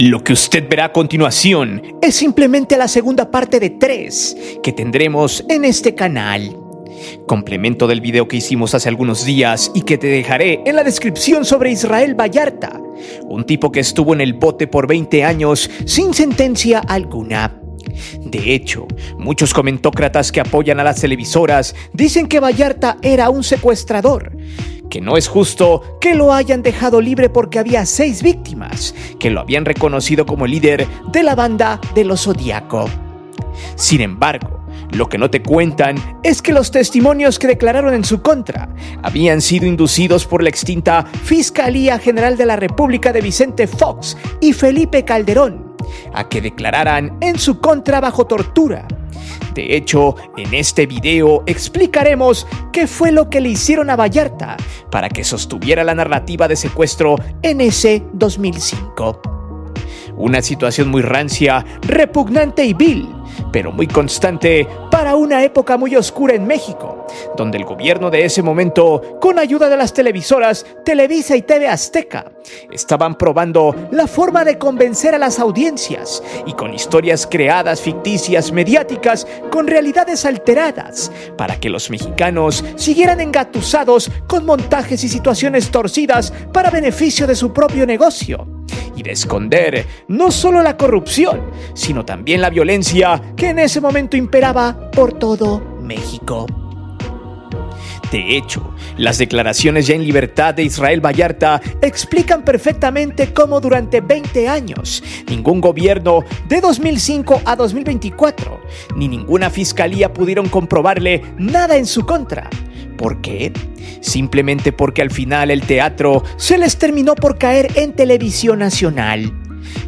Lo que usted verá a continuación es simplemente la segunda parte de 3 que tendremos en este canal. Complemento del video que hicimos hace algunos días y que te dejaré en la descripción sobre Israel Vallarta, un tipo que estuvo en el bote por 20 años sin sentencia alguna. De hecho, muchos comentócratas que apoyan a las televisoras dicen que Vallarta era un secuestrador, que no es justo que lo hayan dejado libre porque había 6 víctimas que lo habían reconocido como líder de la banda de los Zodíaco. Sin embargo, lo que no te cuentan es que los testimonios que declararon en su contra habían sido inducidos por la extinta Fiscalía General de la República de Vicente Fox y Felipe Calderón a que declararan en su contra bajo tortura. De hecho, en este video explicaremos qué fue lo que le hicieron a Vallarta para que sostuviera la narrativa de secuestro en ese 2005. Una situación muy rancia, repugnante y vil, pero muy constante para una época muy oscura en México, donde el gobierno de ese momento, con ayuda de las televisoras Televisa y TV Azteca, estaban probando la forma de convencer a las audiencias y con historias creadas, ficticias, mediáticas, con realidades alteradas, para que los mexicanos siguieran engatusados con montajes y situaciones torcidas para beneficio de su propio negocio, y de esconder no solo la corrupción, sino también la violencia que en ese momento imperaba por todo México. De hecho, las declaraciones ya en libertad de Israel Vallarta explican perfectamente cómo durante 20 años ningún gobierno de 2005 a 2024 ni ninguna fiscalía pudieron comprobarle nada en su contra. ¿Por qué? Simplemente porque al final el teatro se les terminó por caer en televisión nacional.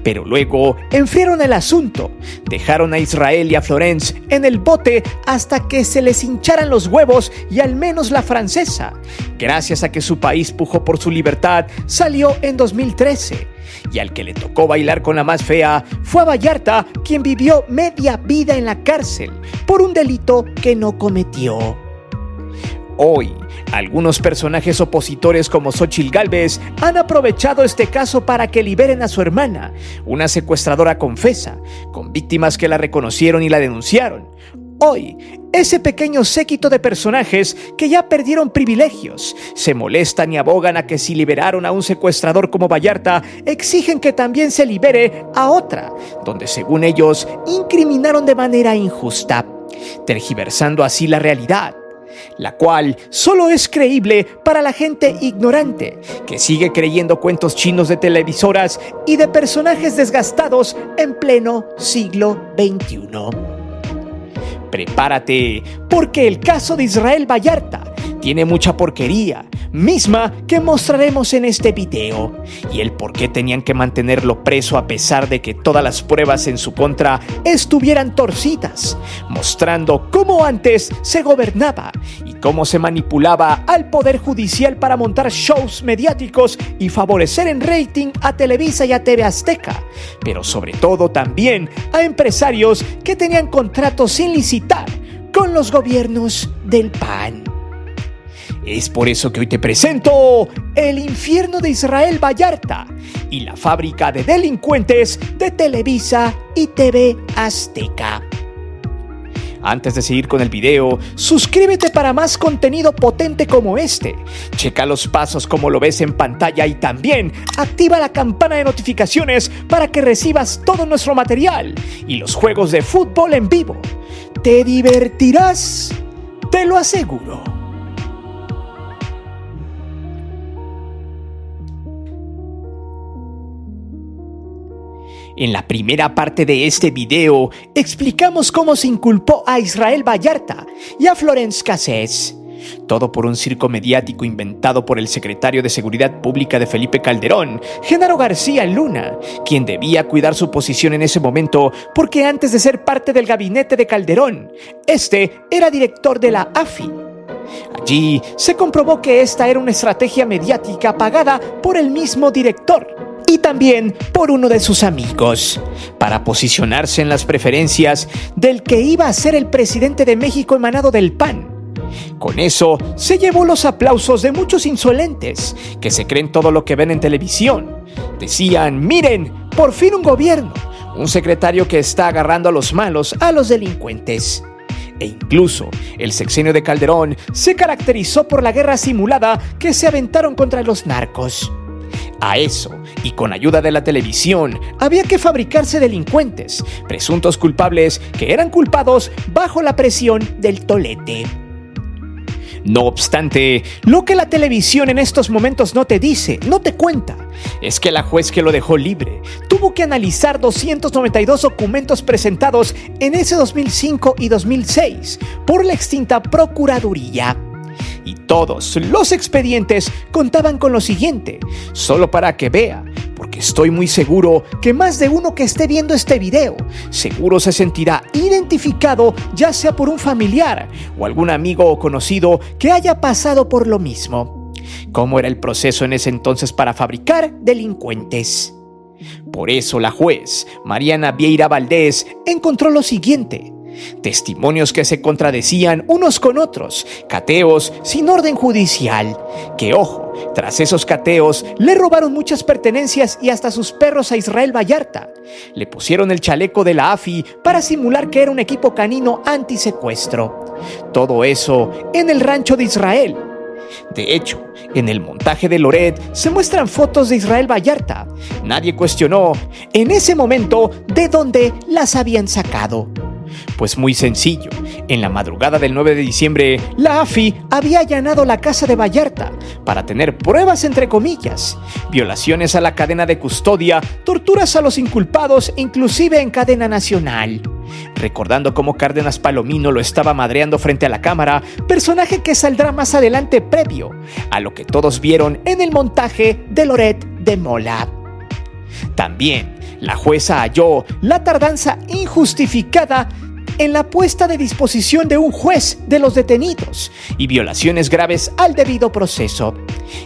Pero luego enfriaron el asunto, dejaron a Israel y a Florence en el bote hasta que se les hincharan los huevos y al menos la francesa, gracias a que su país pujó por su libertad, salió en 2013. Y al que le tocó bailar con la más fea fue a Vallarta, quien vivió media vida en la cárcel por un delito que no cometió. Hoy, algunos personajes opositores como Xóchitl Gálvez han aprovechado este caso para que liberen a su hermana, una secuestradora confesa, con víctimas que la reconocieron y la denunciaron. Hoy, ese pequeño séquito de personajes que ya perdieron privilegios, se molestan y abogan a que si liberaron a un secuestrador como Vallarta, exigen que también se libere a otra, donde según ellos incriminaron de manera injusta, tergiversando así la realidad, la cual solo es creíble para la gente ignorante que sigue creyendo cuentos chinos de televisoras y de personajes desgastados en pleno siglo XXI. Prepárate, porque el caso de Israel Vallarta tiene mucha porquería, misma que mostraremos en este video, y el por qué tenían que mantenerlo preso a pesar de que todas las pruebas en su contra estuvieran torcidas, mostrando cómo antes se gobernaba y cómo se manipulaba al Poder Judicial para montar shows mediáticos y favorecer en rating a Televisa y a TV Azteca, pero sobre todo también a empresarios que tenían contratos sin licitar con los gobiernos del PAN. Es por eso que hoy te presento el infierno de Israel Vallarta y la fábrica de delincuentes de Televisa y TV Azteca. Antes de seguir con el video, suscríbete para más contenido potente como este. Checa los pasos como lo ves en pantalla y también activa la campana de notificaciones para que recibas todo nuestro material y los juegos de fútbol en vivo. Te divertirás, te lo aseguro. En la primera parte de este video explicamos cómo se inculpó a Israel Vallarta y a Florence Cassés. Todo por un circo mediático inventado por el secretario de Seguridad Pública de Felipe Calderón, Genaro García Luna, quien debía cuidar su posición en ese momento porque antes de ser parte del gabinete de Calderón, este era director de la AFI. Allí se comprobó que esta era una estrategia mediática pagada por el mismo director y también por uno de sus amigos, para posicionarse en las preferencias del que iba a ser el presidente de México emanado del PAN. Con eso se llevó los aplausos de muchos insolentes que se creen todo lo que ven en televisión. Decían: miren, Por fin un gobierno, un secretario que está agarrando a los malos, a los delincuentes. E incluso el sexenio de Calderón se caracterizó por la guerra simulada que se aventaron contra los narcos. A eso, y con ayuda de la televisión, había que fabricarse delincuentes, presuntos culpables que eran culpados bajo la presión del tolete. No obstante, lo que la televisión en estos momentos no te dice, no te cuenta, es que la juez que lo dejó libre tuvo que analizar 292 documentos presentados en ese 2005 y 2006 por la extinta Procuraduría. Y todos los expedientes contaban con lo siguiente, solo para que vea, porque estoy muy seguro que más de uno que esté viendo este video seguro se sentirá identificado, ya sea por un familiar o algún amigo o conocido que haya pasado por lo mismo. ¿Cómo era el proceso en ese entonces para fabricar delincuentes? Por eso la juez, Mariana Vieira Valdés, encontró lo siguiente: testimonios que se contradecían unos con otros, cateos sin orden judicial, que ojo, tras esos cateos le robaron muchas pertenencias y hasta sus perros a Israel Vallarta. Le pusieron el chaleco de la AFI para simular que era un equipo canino antisecuestro. Todo eso en el rancho de Israel. De hecho, en el montaje de Loret se muestran fotos de Israel Vallarta. Nadie cuestionó en ese momento de dónde las habían sacado. Pues muy sencillo, en la madrugada del 9 de diciembre, la AFI había allanado la casa de Vallarta para tener pruebas entre comillas, violaciones a la cadena de custodia, torturas a los inculpados, inclusive en cadena nacional. Recordando cómo Cárdenas Palomino lo estaba madreando frente a la cámara, personaje que saldrá más adelante previo a lo que todos vieron en el montaje de Loret de Mola. También, la jueza halló la tardanza injustificada en la puesta de disposición de un juez de los detenidos y violaciones graves al debido proceso,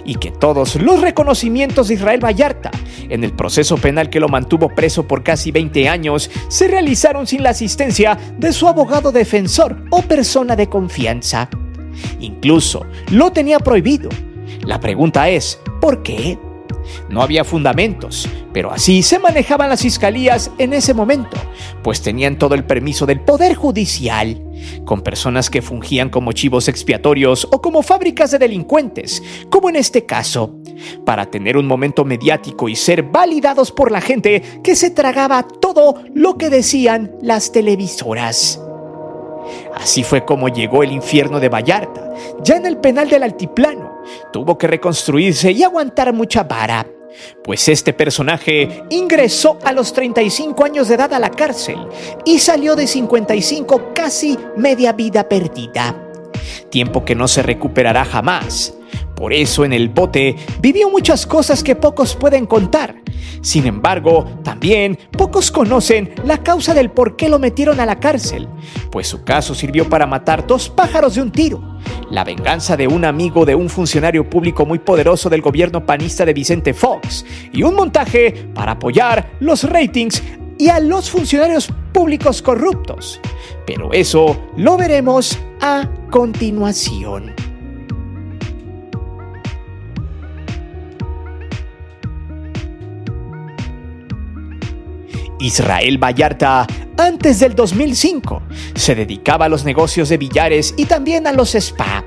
y que todos los reconocimientos de Israel Vallarta en el proceso penal que lo mantuvo preso por casi 20 años se realizaron sin la asistencia de su abogado defensor o persona de confianza. Incluso lo tenía prohibido. La pregunta es, ¿por qué? No había fundamentos, pero así se manejaban las fiscalías en ese momento, pues tenían todo el permiso del Poder Judicial, con personas que fungían como chivos expiatorios o como fábricas de delincuentes, como en este caso, para tener un momento mediático y ser validados por la gente que se tragaba todo lo que decían las televisoras. Así fue como llegó el infierno de Vallarta, ya en el penal del Altiplano. Tuvo que reconstruirse y aguantar mucha vara, pues este personaje ingresó a los 35 años de edad a la cárcel y salió de 55, casi media vida perdida. Tiempo que no se recuperará jamás. Por eso en el bote vivió muchas cosas que pocos pueden contar. Sin embargo, también pocos conocen la causa del por qué lo metieron a la cárcel, pues su caso sirvió para matar 2 pájaros de un tiro: la venganza de un amigo de un funcionario público muy poderoso del gobierno panista de Vicente Fox, y un montaje para apoyar los ratings y a los funcionarios públicos corruptos. Pero eso lo veremos a continuación. Israel Vallarta, antes del 2005, se dedicaba a los negocios de billares y también a los spa.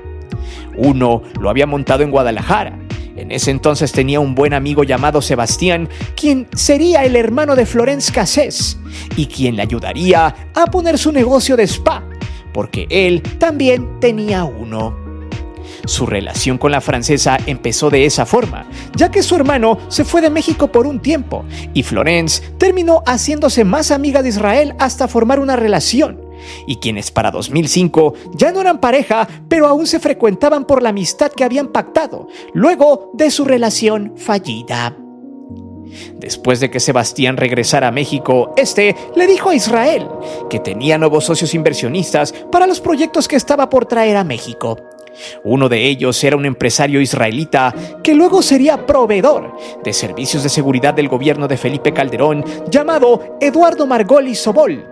Uno lo había montado en Guadalajara. En ese entonces tenía un buen amigo llamado Sebastián, quien sería el hermano de Florence Cassés y quien le ayudaría a poner su negocio de spa, porque él también tenía uno. Su relación con la francesa empezó de esa forma, ya que su hermano se fue de México por un tiempo y Florence terminó haciéndose más amiga de Israel hasta formar una relación, y quienes para 2005 ya no eran pareja, pero aún se frecuentaban por la amistad que habían pactado luego de su relación fallida. Después de que Sebastián regresara a México, le dijo a Israel que tenía nuevos socios inversionistas para los proyectos que estaba por traer a México. Uno de ellos era un empresario israelita que luego sería proveedor de servicios de seguridad del gobierno de Felipe Calderón, llamado Eduardo Margoli Sobol,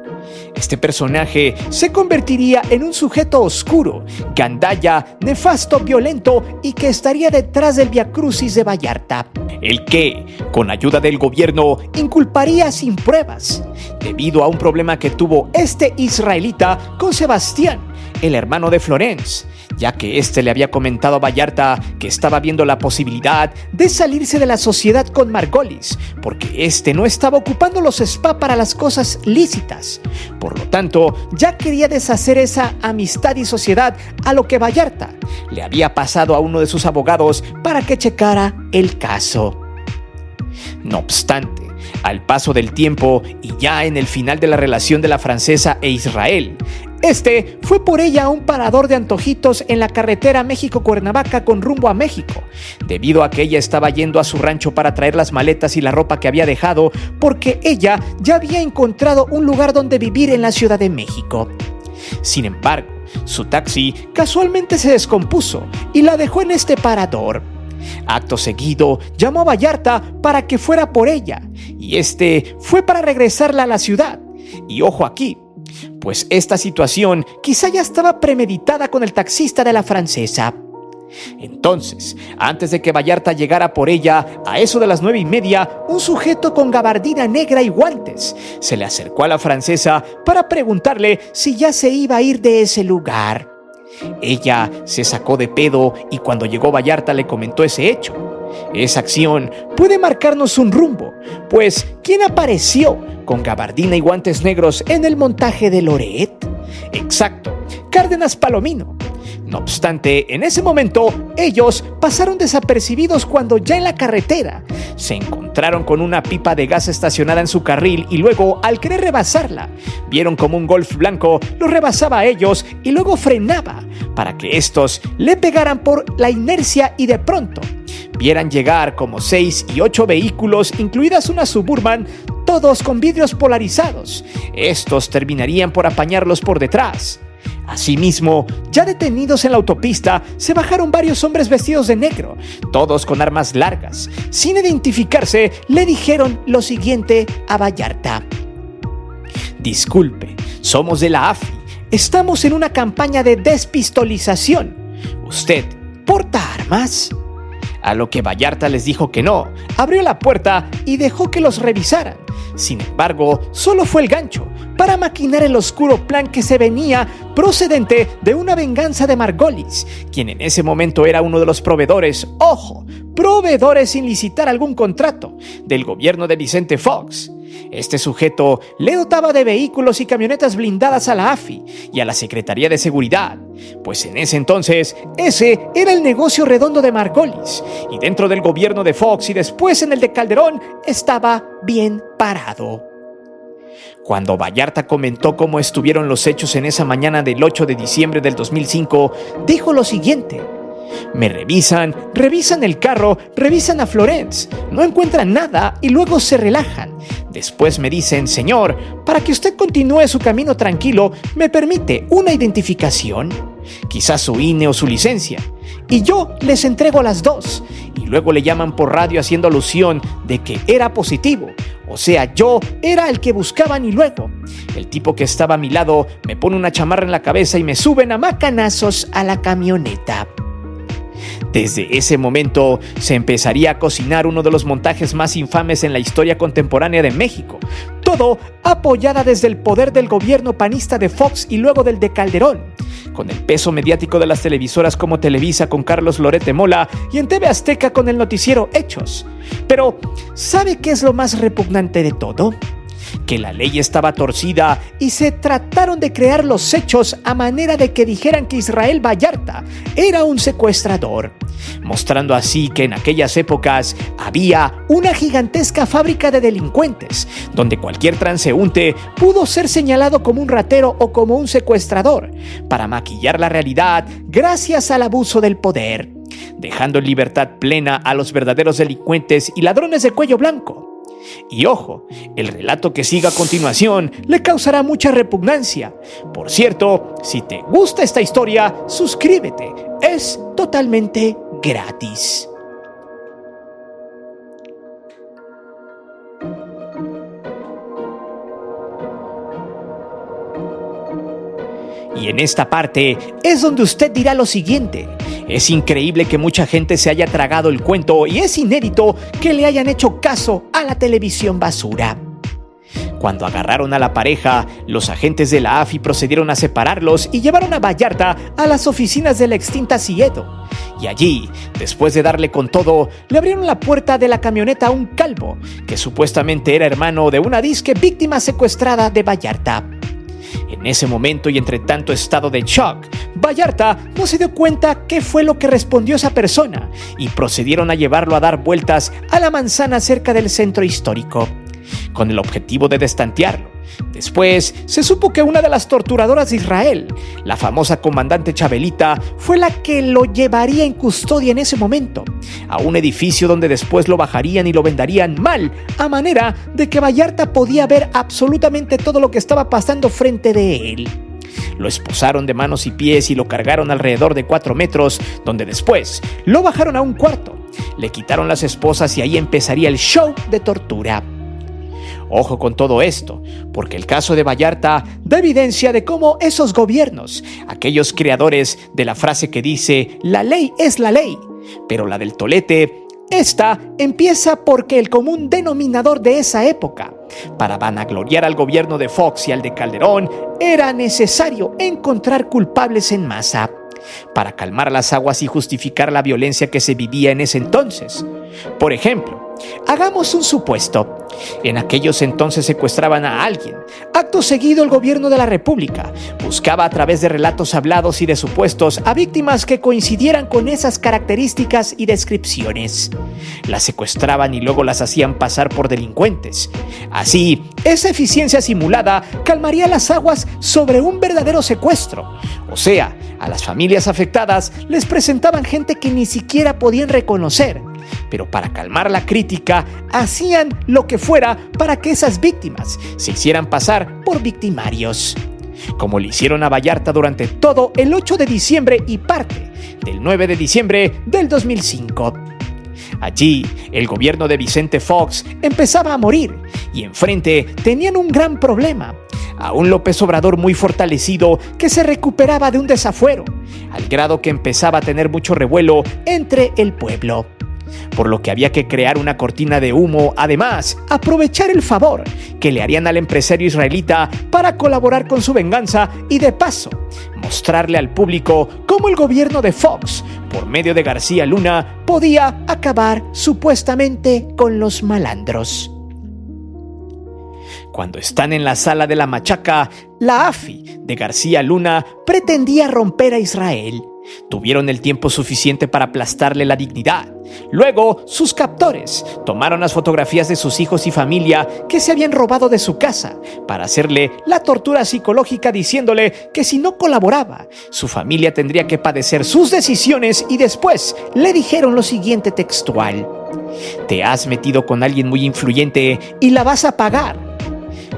Este personaje se convertiría en un sujeto oscuro, gandalla, nefasto, violento y que estaría detrás del viacrucis de Vallarta, el que, con ayuda del gobierno, inculparía sin pruebas, debido a un problema que tuvo este israelita con Sebastián, el hermano de Florence, ya que éste le había comentado a Vallarta que estaba viendo la posibilidad de salirse de la sociedad con Margolis, porque éste no estaba ocupando los spa para las cosas lícitas. Por lo tanto, ya quería deshacer esa amistad y sociedad, a lo que Vallarta le había pasado a uno de sus abogados para que checara el caso. No obstante, al paso del tiempo y ya en el final de la relación de la francesa e Israel, este fue por ella a un parador de antojitos en la carretera México-Cuernavaca con rumbo a México, debido a que ella estaba yendo a su rancho para traer las maletas y la ropa que había dejado, porque ella ya había encontrado un lugar donde vivir en la Ciudad de México. Sin embargo, su taxi casualmente se descompuso y la dejó en este parador. Acto seguido, llamó a Vallarta para que fuera por ella, y este fue para regresarla a la ciudad. Y ojo aquí, pues esta situación quizá ya estaba premeditada con el taxista de la francesa. Entonces, antes de que Vallarta llegara por ella, a eso de las 9:30, un sujeto con gabardina negra y guantes se le acercó a la francesa para preguntarle si ya se iba a ir de ese lugar. Ella se sacó de pedo y cuando llegó Vallarta le comentó ese hecho. Esa acción puede marcarnos un rumbo, pues ¿quién apareció con gabardina y guantes negros en el montaje de Loret? Exacto, Cárdenas Palomino. No obstante, en ese momento, ellos pasaron desapercibidos cuando ya en la carretera se encontraron con una pipa de gas estacionada en su carril y luego, al querer rebasarla, vieron como un Golf blanco los rebasaba a ellos y luego frenaba para que estos le pegaran por la inercia y de pronto vieran llegar como 6 y 8 vehículos, incluidas una Suburban, todos con vidrios polarizados. Estos terminarían por apañarlos por detrás. Asimismo, ya detenidos en la autopista, se bajaron varios hombres vestidos de negro, todos con armas largas. Sin identificarse, le dijeron lo siguiente a Vallarta: disculpe, somos de la AFI, estamos en una campaña de despistolización. ¿Usted porta armas? A lo que Vallarta les dijo que no, abrió la puerta y dejó que los revisaran. Sin embargo, solo fue el gancho para maquinar el oscuro plan que se venía procedente de una venganza de Margolis, quien en ese momento era uno de los proveedores, ojo, proveedores sin licitar algún contrato, del gobierno de Vicente Fox. Este sujeto le dotaba de vehículos y camionetas blindadas a la AFI y a la Secretaría de Seguridad, pues en ese entonces ese era el negocio redondo de Margolis, y dentro del gobierno de Fox y después en el de Calderón estaba bien parado. Cuando Vallarta comentó cómo estuvieron los hechos en esa mañana del 8 de diciembre del 2005, dijo lo siguiente: me revisan el carro, revisan a Florence, no encuentran nada y luego se relajan. Después me dicen: señor, para que usted continúe su camino tranquilo, ¿me permite una identificación? Quizás su INE o su licencia. Y yo les entrego las dos. Y luego le llaman por radio haciendo alusión de que era positivo. O sea, yo era el que buscaban y luego el tipo que estaba a mi lado me pone una chamarra en la cabeza y me suben a macanazos a la camioneta. Desde ese momento se empezaría a cocinar uno de los montajes más infames en la historia contemporánea de México, todo apoyada desde el poder del gobierno panista de Fox y luego del de Calderón, con el peso mediático de las televisoras como Televisa con Carlos Loret de Mola y en TV Azteca con el noticiero Hechos. Pero, ¿sabe qué es lo más repugnante de todo? Que la ley estaba torcida y se trataron de crear los hechos a manera de que dijeran que Israel Vallarta era un secuestrador, mostrando así que en aquellas épocas había una gigantesca fábrica de delincuentes, donde cualquier transeúnte pudo ser señalado como un ratero o como un secuestrador, para maquillar la realidad gracias al abuso del poder, dejando en libertad plena a los verdaderos delincuentes y ladrones de cuello blanco. Y ojo, el relato que siga a continuación le causará mucha repugnancia. Por cierto, si te gusta esta historia, suscríbete, es totalmente gratis. Y en esta parte es donde usted dirá lo siguiente: es increíble que mucha gente se haya tragado el cuento y es inédito que le hayan hecho caso a la televisión basura. Cuando agarraron a la pareja, los agentes de la AFI procedieron a separarlos y llevaron a Vallarta a las oficinas de la extinta Siedo. Y allí, después de darle con todo, le abrieron la puerta de la camioneta a un calvo, que supuestamente era hermano de una disque víctima secuestrada de Vallarta. En ese momento y entre tanto estado de shock, Vallarta no se dio cuenta qué fue lo que respondió esa persona y procedieron a llevarlo a dar vueltas a la manzana cerca del centro histórico, con el objetivo de destantearlo. Después se supo que una de las torturadoras de Israel, la famosa comandante Chabelita, fue la que lo llevaría en custodia en ese momento a un edificio donde después lo bajarían y lo vendarían mal, a manera de que Vallarta podía ver absolutamente todo lo que estaba pasando frente de él. Lo esposaron de manos y pies y lo cargaron alrededor de 4 metros, donde después lo bajaron a un cuarto, le quitaron las esposas y ahí empezaría el show de tortura. Ojo con todo esto, porque el caso de Vallarta da evidencia de cómo esos gobiernos, aquellos creadores de la frase que dice «la ley es la ley», pero la del tolete, esta empieza porque el común denominador de esa época, para vanagloriar al gobierno de Fox y al de Calderón, era necesario encontrar culpables en masa, para calmar las aguas y justificar la violencia que se vivía en ese entonces. Por ejemplo, hagamos un supuesto. En aquellos entonces secuestraban a alguien. Acto seguido, el gobierno de la República buscaba a través de relatos hablados y de supuestos a víctimas que coincidieran con esas características y descripciones. Las secuestraban y luego las hacían pasar por delincuentes. Así, esa eficiencia simulada calmaría las aguas sobre un verdadero secuestro. O sea, a las familias afectadas les presentaban gente que ni siquiera podían reconocer. Pero para calmar la crítica, hacían lo que fuera para que esas víctimas se hicieran pasar por victimarios, como le hicieron a Vallarta durante todo el 8 de diciembre y parte del 9 de diciembre del 2005. Allí, el gobierno de Vicente Fox empezaba a morir y enfrente tenían un gran problema: a un López Obrador muy fortalecido que se recuperaba de un desafuero, al grado que empezaba a tener mucho revuelo entre el pueblo, por lo que había que crear una cortina de humo. Además, aprovechar el favor que le harían al empresario israelita para colaborar con su venganza y de paso mostrarle al público cómo el gobierno de Fox, por medio de García Luna, podía acabar supuestamente con los malandros. Cuando están en la sala de la machaca, la AFI de García Luna pretendía romper a Israel. Tuvieron el tiempo suficiente para aplastarle la dignidad. Luego, sus captores tomaron las fotografías de sus hijos y familia que se habían robado de su casa para hacerle la tortura psicológica, diciéndole que si no colaboraba, su familia tendría que padecer sus decisiones, y después le dijeron lo siguiente textual: «Te has metido con alguien muy influyente y la vas a pagar».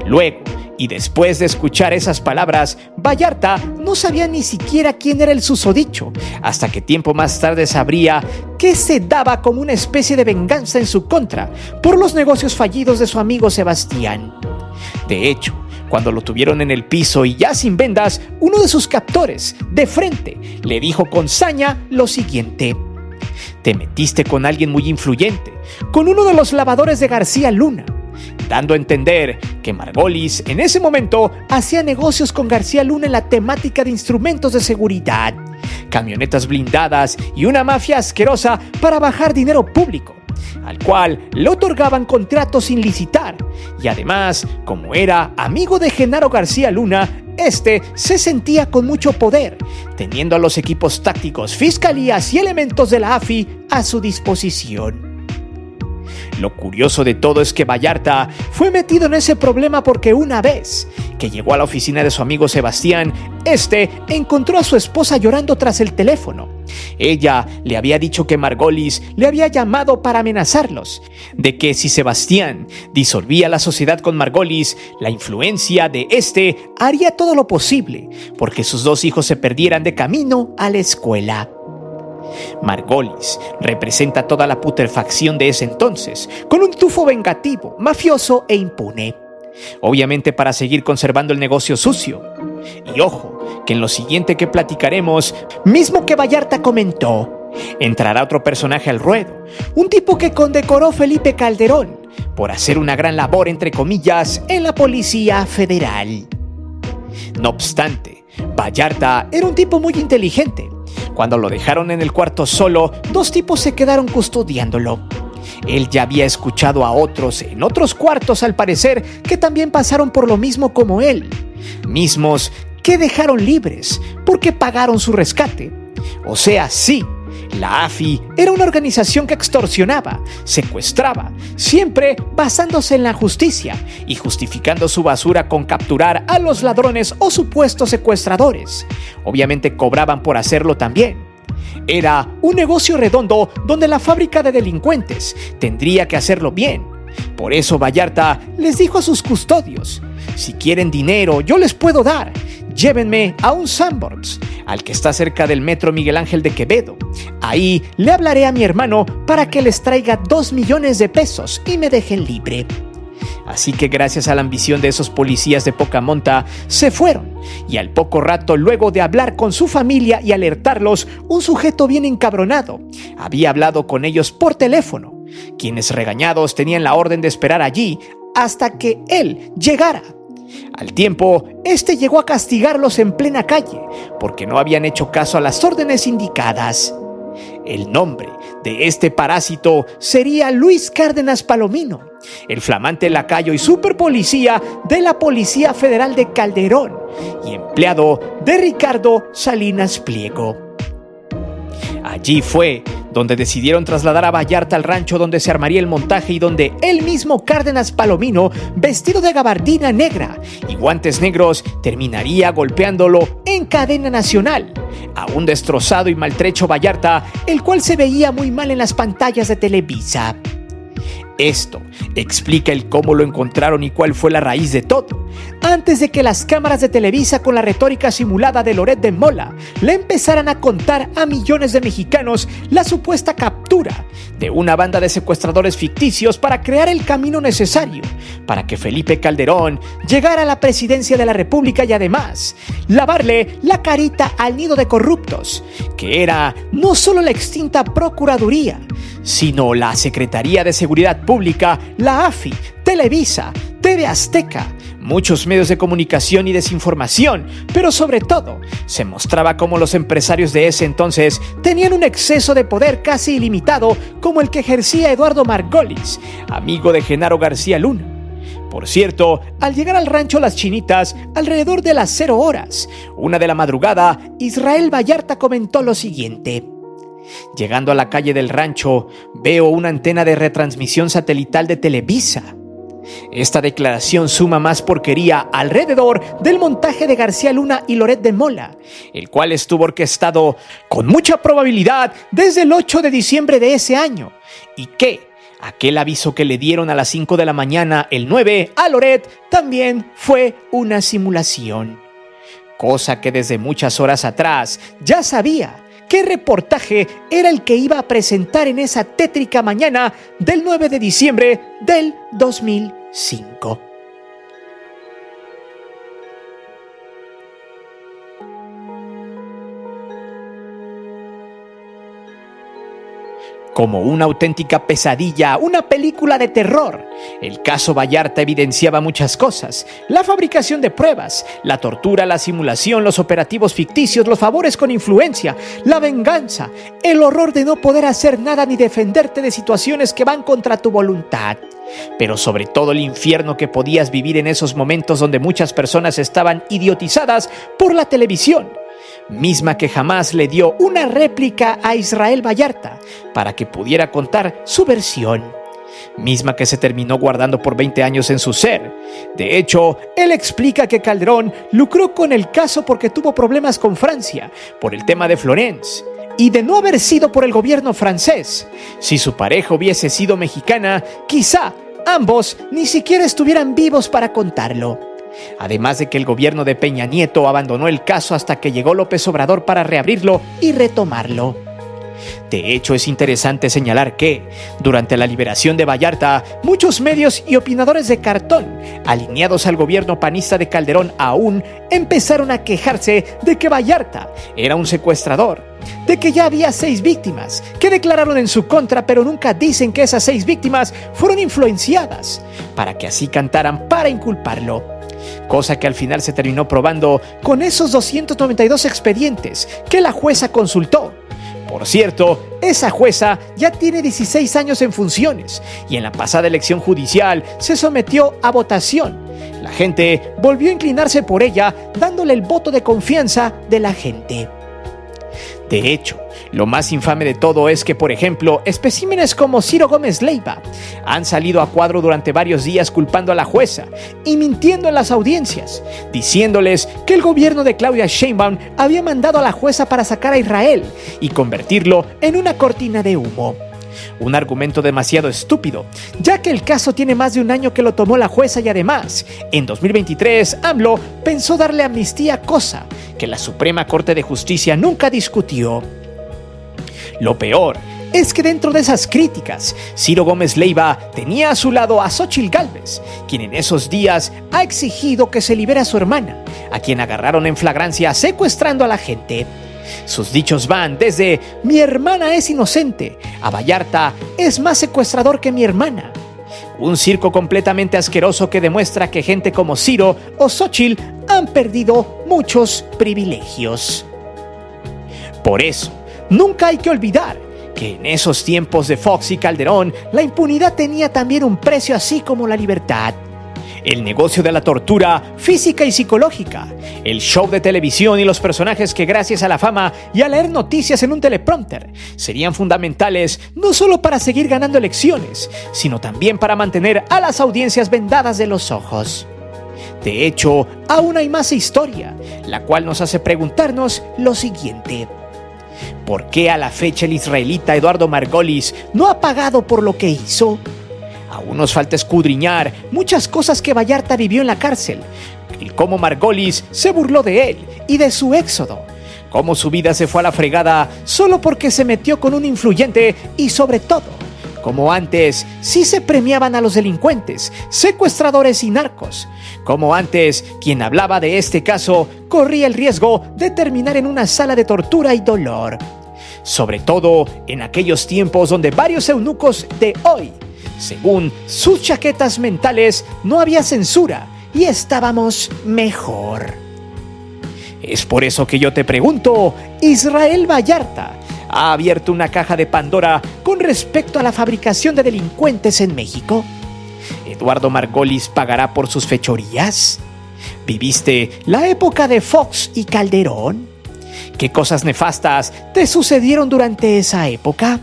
Luego, y después de escuchar esas palabras, Vallarta no sabía ni siquiera quién era el susodicho, hasta que tiempo más tarde sabría que se daba como una especie de venganza en su contra por los negocios fallidos de su amigo Sebastián. De hecho, cuando lo tuvieron en el piso y ya sin vendas, uno de sus captores, de frente, le dijo con saña lo siguiente: «Te metiste con alguien muy influyente, con uno de los lavadores de García Luna», dando a entender que Margolis en ese momento hacía negocios con García Luna en la temática de instrumentos de seguridad, camionetas blindadas y una mafia asquerosa para bajar dinero público, al cual le otorgaban contratos sin licitar. Y además, como era amigo de Genaro García Luna, este se sentía con mucho poder, teniendo a los equipos tácticos, fiscalías y elementos de la AFI a su disposición. Lo curioso de todo es que Vallarta fue metido en ese problema porque una vez que llegó a la oficina de su amigo Sebastián, este encontró a su esposa llorando tras el teléfono. Ella le había dicho que Margolis le había llamado para amenazarlos, de que si Sebastián disolvía la sociedad con Margolis, la influencia de este haría todo lo posible porque sus 2 hijos se perdieran de camino a la escuela. Margolis representa toda la putrefacción de ese entonces, con un tufo vengativo, mafioso e impune, obviamente para seguir conservando el negocio sucio. Y ojo, que en lo siguiente que platicaremos, mismo que Vallarta comentó, entrará otro personaje al ruedo, un tipo que condecoró Felipe Calderón por hacer una gran labor, entre comillas, en la Policía Federal. No obstante, Vallarta era un tipo muy inteligente. Cuando lo dejaron en el cuarto solo, dos tipos se quedaron custodiándolo. Él ya había escuchado a otros en otros cuartos, al parecer, que también pasaron por lo mismo como él. Mismos que dejaron libres porque pagaron su rescate. O sea, sí, la AFI era una organización que extorsionaba, secuestraba, siempre basándose en la justicia y justificando su basura con capturar a los ladrones o supuestos secuestradores. Obviamente cobraban por hacerlo también. Era un negocio redondo donde la fábrica de delincuentes tendría que hacerlo bien. Por eso Vallarta les dijo a sus custodios: si quieren dinero, yo les puedo dar. Llévenme a un Sanborns, al que está cerca del metro Miguel Ángel de Quevedo. Ahí le hablaré a mi hermano para que les traiga 2 millones de pesos y me dejen libre. Así que gracias a la ambición de esos policías de poca monta, se fueron. Y al poco rato, luego de hablar con su familia y alertarlos, un sujeto bien encabronado había hablado con ellos por teléfono, quienes regañados tenían la orden de esperar allí hasta que él llegara. Al tiempo, este llegó a castigarlos en plena calle, porque no habían hecho caso a las órdenes indicadas. El nombre de este parásito sería Luis Cárdenas Palomino, el flamante lacayo y superpolicía de la Policía Federal de Calderón y empleado de Ricardo Salinas Pliego. Allí fue donde decidieron trasladar a Vallarta al rancho donde se armaría el montaje y donde el mismo Cárdenas Palomino, vestido de gabardina negra y guantes negros, terminaría golpeándolo en cadena nacional a un destrozado y maltrecho Vallarta, el cual se veía muy mal en las pantallas de Televisa. Esto explica el cómo lo encontraron y cuál fue la raíz de todo. Antes de que las cámaras de Televisa, con la retórica simulada de Loret de Mola, le empezaran a contar a millones de mexicanos la supuesta captura de una banda de secuestradores ficticios para crear el camino necesario para que Felipe Calderón llegara a la presidencia de la República y además lavarle la carita al nido de corruptos, que era no solo la extinta Procuraduría, sino la Secretaría de Seguridad Pública, la AFI, Televisa, TV Azteca, muchos medios de comunicación y desinformación, pero sobre todo se mostraba cómo los empresarios de ese entonces tenían un exceso de poder casi ilimitado, como el que ejercía Eduardo Margolis, amigo de Genaro García Luna. Por cierto, al llegar al rancho Las Chinitas, alrededor de las 0 horas, 1 de la madrugada, Israel Vallarta comentó lo siguiente: llegando a la calle del rancho, veo una antena de retransmisión satelital de Televisa. Esta declaración suma más porquería alrededor del montaje de García Luna y Loret de Mola, el cual estuvo orquestado con mucha probabilidad desde el 8 de diciembre de ese año, y que aquel aviso que le dieron a las 5 de la mañana el 9 a Loret también fue una simulación. Cosa que desde muchas horas atrás ya sabía qué reportaje era el que iba a presentar en esa tétrica mañana del 9 de diciembre del 2005. Como una auténtica pesadilla, una película de terror, el caso Vallarta evidenciaba muchas cosas: la fabricación de pruebas, la tortura, la simulación, los operativos ficticios, los favores con influencia, la venganza, el horror de no poder hacer nada ni defenderte de situaciones que van contra tu voluntad. Pero sobre todo el infierno que podías vivir en esos momentos donde muchas personas estaban idiotizadas por la televisión, misma que jamás le dio una réplica a Israel Vallarta para que pudiera contar su versión, misma que se terminó guardando por 20 años en su ser. De hecho, él explica que Calderón lucró con el caso porque tuvo problemas con Francia por el tema de Florence, y de no haber sido por el gobierno francés, si su pareja hubiese sido mexicana, quizá ambos ni siquiera estuvieran vivos para contarlo. Además de que el gobierno de Peña Nieto abandonó el caso hasta que llegó López Obrador para reabrirlo y retomarlo. De hecho, es interesante señalar que, durante la liberación de Vallarta, muchos medios y opinadores de cartón, alineados al gobierno panista de Calderón aún, empezaron a quejarse de que Vallarta era un secuestrador, de que ya había 6 víctimas, que declararon en su contra, pero nunca dicen que esas 6 víctimas fueron influenciadas, para que así cantaran para inculparlo. Cosa que al final se terminó probando con esos 292 expedientes que la jueza consultó. Por cierto, esa jueza ya tiene 16 años en funciones y en la pasada elección judicial se sometió a votación. La gente volvió a inclinarse por ella, dándole el voto de confianza de la gente. De hecho, lo más infame de todo es que, por ejemplo, especímenes como Ciro Gómez Leiva han salido a cuadro durante varios días culpando a la jueza y mintiendo en las audiencias, diciéndoles que el gobierno de Claudia Sheinbaum había mandado a la jueza para sacar a Israel y convertirlo en una cortina de humo. Un argumento demasiado estúpido, ya que el caso tiene más de un año que lo tomó la jueza y además, en 2023, AMLO pensó darle amnistía, cosa que la Suprema Corte de Justicia nunca discutió. Lo peor es que dentro de esas críticas, Ciro Gómez Leiva tenía a su lado a Xóchitl Gálvez, quien en esos días ha exigido que se libere a su hermana, a quien agarraron en flagrancia secuestrando a la gente. Sus dichos van desde "mi hermana es inocente" a "Vallarta es más secuestrador que mi hermana". Un circo completamente asqueroso que demuestra que gente como Ciro o Xóchitl han perdido muchos privilegios. Por eso, nunca hay que olvidar que en esos tiempos de Fox y Calderón, la impunidad tenía también un precio, así como la libertad. El negocio de la tortura física y psicológica, el show de televisión y los personajes que gracias a la fama y a leer noticias en un teleprompter serían fundamentales no solo para seguir ganando elecciones, sino también para mantener a las audiencias vendadas de los ojos. De hecho, aún hay más historia, la cual nos hace preguntarnos lo siguiente: ¿por qué a la fecha el israelita Eduardo Margolis no ha pagado por lo que hizo? Aún nos falta escudriñar muchas cosas que Vallarta vivió en la cárcel, y cómo Margolis se burló de él y de su éxodo, cómo su vida se fue a la fregada solo porque se metió con un influyente y, sobre todo, cómo antes sí se premiaban a los delincuentes, secuestradores y narcos, cómo antes quien hablaba de este caso corría el riesgo de terminar en una sala de tortura y dolor. Sobre todo en aquellos tiempos donde varios eunucos de hoy, según sus chaquetas mentales, no había censura y estábamos mejor. Es por eso que yo te pregunto, ¿Israel Vallarta ha abierto una caja de Pandora con respecto a la fabricación de delincuentes en México? ¿Eduardo Margolis pagará por sus fechorías? ¿Viviste la época de Fox y Calderón? ¿Qué cosas nefastas te sucedieron durante esa época?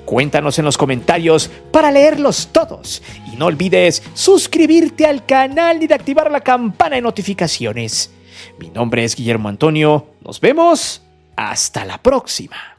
Cuéntanos en los comentarios para leerlos todos. Y no olvides suscribirte al canal y de activar la campana de notificaciones. Mi nombre es Guillermo Antonio. Nos vemos. Hasta la próxima.